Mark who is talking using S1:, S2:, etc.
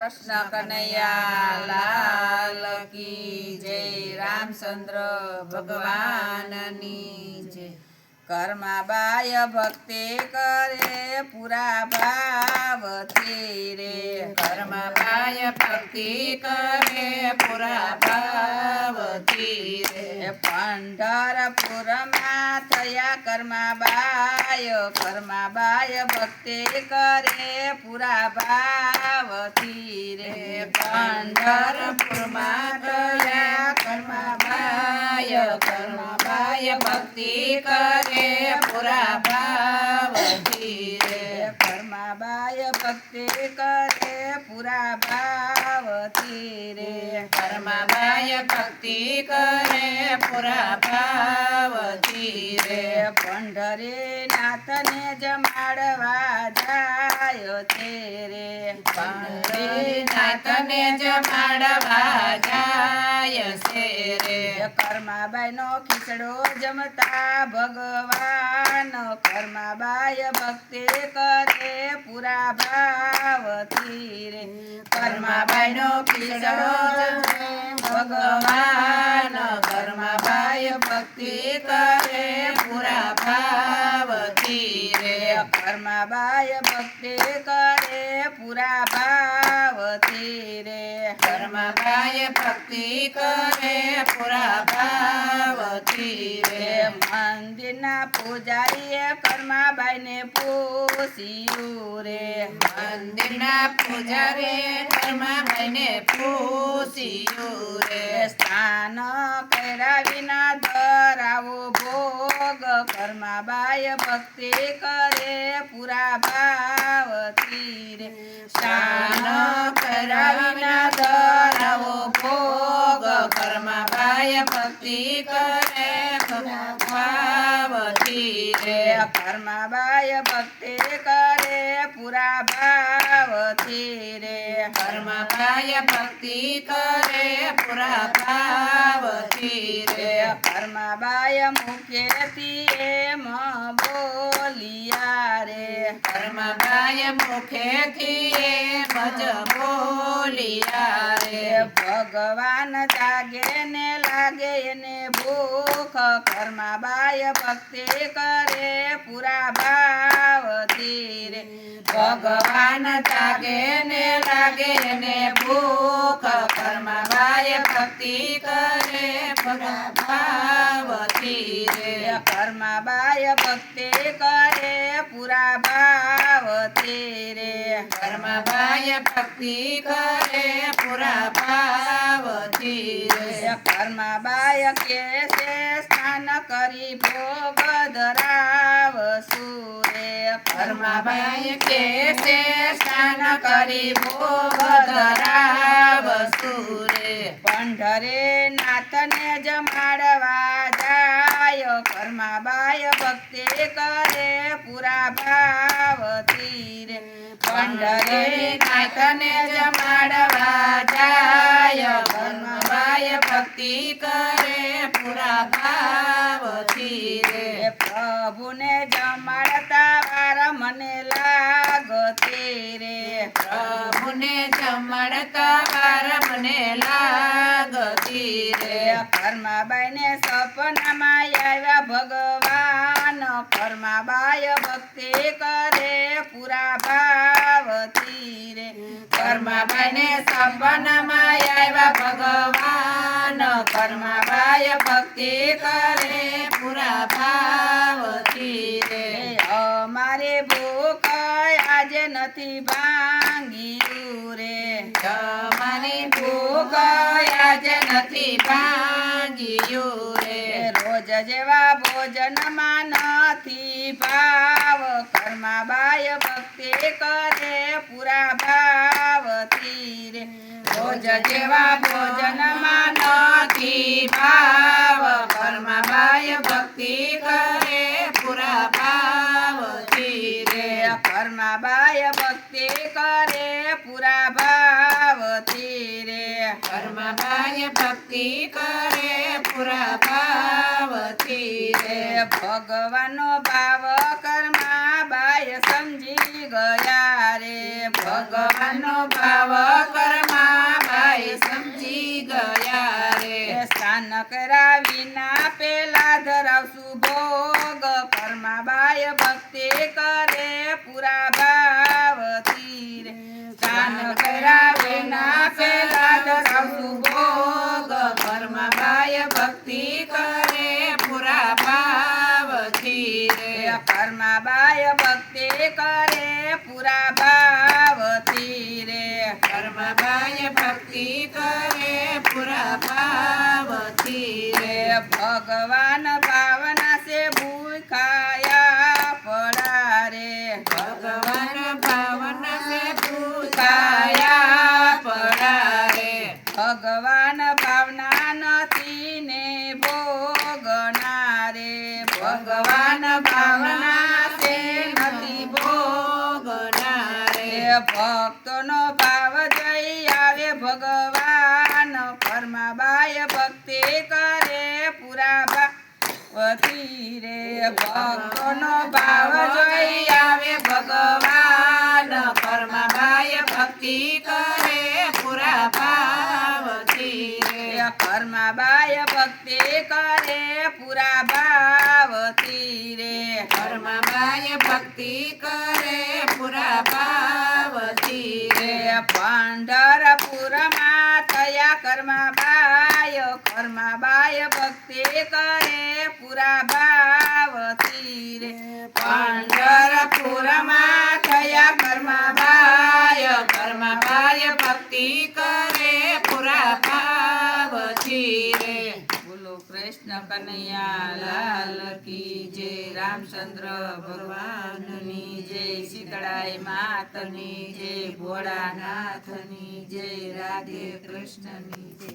S1: कृष्ण कन्हैया लाल की जय। रामचंद्र भगवान नी जय। कर्मा बाय भक्ति करे पूरा भाव थी रे।
S2: कर्मा बाय भक्ति करे पूरा भाव थी रे।
S1: पंढरपुर में थया कर्मा बाय भक्ति करे पूरा भाव थी रे।
S2: पंढरपुर में थया कर्मा बाय भक्ति करे पूरा भाव थी रे।
S1: कर्मा बाय भक्ति करे पूरा भाव थी रे।
S2: कर्मा बाय भक्ति करे पूरा भाव थी रे।
S1: पंढरी नाथ ने जमाड़वा जायो तेरे।
S2: पंढरी नाथ ने जमाड़वा जाय से रे।
S1: कर्मा बाई नो खीचड़ो जमता भगवान। कर्मा बाय भक्ति करे पूरा भाव थी रे।
S2: कर्मा बाई नो खीचड़ो भगवान। कर्मा बाय भक्ति करे पूरा भाव थी रे।
S1: कर्मा बाय भक्ति करे पूरा भाव थी रे।
S2: कर्मा बाय भक्ति करे पूरा भाव थी रे।
S1: मंदिर ना पुजारी कर्मा बाई ने पूछ्यू रे।
S2: मंदिर ना पुजारी कर्मा बाई ने पूछ्यू रे।
S1: स्नान कर्या विना धरावो भोग। कर्मा बाय भक्ति करे पूरा भाव थी रे।
S2: स्नान कर्या विना धरावो भोग। कर्मा बाय भक्ति करे पूरा भाव थी रे।
S1: कर्मा बाय भक्ति करे पूरा भाव थी रे।
S2: कर्मा बाय भक्ति करे पूरा भाव थी रे।
S1: कर्मा बाय मुखे थी म बोलिया रे।
S2: कर्मा बाय मुखे थी भज बोलिया रे।
S1: भगवान जागे ने लागे ने भूख। कर्मा बाय भक्ति करे पूरा भाव थी रे।
S2: भगवान जागे ने लागे ने भूख। कर्मा बाय भक्ति करे पूरा भाव थी रे।
S1: कर्मा बाय भक्ति करे पूरा भाव थी रे।
S2: कर्मा बाय भक्ति करे पूरा भाव थी रे।
S1: कर्मा बाय के से स्नान करी भोग धराव सूरे।
S2: कर्मा बाय के से स्नान करी भोग धराव सूरे।
S1: पंढरे नाथ ने जमाड़वा जायो। कर्मा बाय भक्ति करे पूरा भाव थी रे।
S2: पंढरे नाथ ने जमाड़वा जाय। कर्मा बाय भक्ति करे पूरा भाव थी रे।
S1: प्रभु ने जमाड़ता वार मने लागते रे।
S2: प्रभु ने जमाड़ता वार मने लागती रे।
S1: कर्मा बाई ने सपना में आया भगवान। कर्मा बाय भक्ति करे पूरा भाव थी रे।
S2: कर्मा बाई ने सपना में आया भगवान। कर्मा बाय भक्ति करे पूरा भाव थी रे।
S1: અમારે ભૂખ આજે નથી ભાંગ્યું રે।
S2: તમારી ભૂખ આજે નથી ભાંગ્યું રે।
S1: રોજ જેવા ભોજનમાં નથી ભાવ। કર્મા બાય ભક્તિ કરે પૂરા ભાવથી રે।
S2: રોજ જેવા ભોજનમાં નથી ભાવ। કર્મા બાય ભક્તિ કરે પૂરા ભાવથી રે।
S1: કર્મા બાય ભક્તિ કરે પૂરા ભાવથી રે।
S2: કર્મા બાય ભક્તિ કરે પૂરા ભાવથી રે।
S1: ભગવાનનો ભાવ કર્મા બાય સમજી ગયા રે।
S2: ભગવાનનો ભાવ
S1: કર્યા વિના પેલા ધરાવશું ભોગ કર્મા બાય ભક્તિ કરે પૂરા ભાવથી રે
S2: દાન કર્યા વિના પેલા ધરાવશું ભોગ કર્મા બાય ભક્તિ કરે પૂરા ભાવથી રે
S1: કર્મા બાય ભક્તિ કરે પૂરા ભાવથી રે
S2: કર્મા બાય ભક્તિ કરે પૂરા ભાવથી રે
S1: ભગવાન ભાવના સે ભૂખાયા પડા રે
S2: ભગવાન ભાવના સે ભૂખાયા પડા રે
S1: ભગવાન ભાવના નથી ને ભોગના રે ભગવાન ભાવના સે નથી
S2: ભોગના રે
S1: ભક્તોનો ભાવ જઈ આવે ભગવાન કર્મા બાય ભક્તિ કરે પૂરા ભાવથી રે ભક્તોનો ભાવ જઈ આવે ભગવાન
S2: કર્મા બાય ભક્તિ કરે પૂરા ભાવથી રે
S1: કર્મા બાય ભક્તિ કરે પૂરા ભાવથી રે
S2: કર્મા બાય ભક્તિ કરે પૂરા ભાવથી રે
S1: પંઢરપુરમાં થયા કર્મા બાય ભક્તિ કરે પૂરા ભાવથી રે
S2: પંઢરપુરમાં થયા કર્મા બાય ભક્તિ કરે પૂરા ભાવથી રે
S1: બોલો કૃષ્ણ કનૈયા લાલ કી જય રામચંદ્ર ભગવાનની જય શીતળાઈ માતની જય ભોળાનાથની જય રાધે કૃષ્ણની જય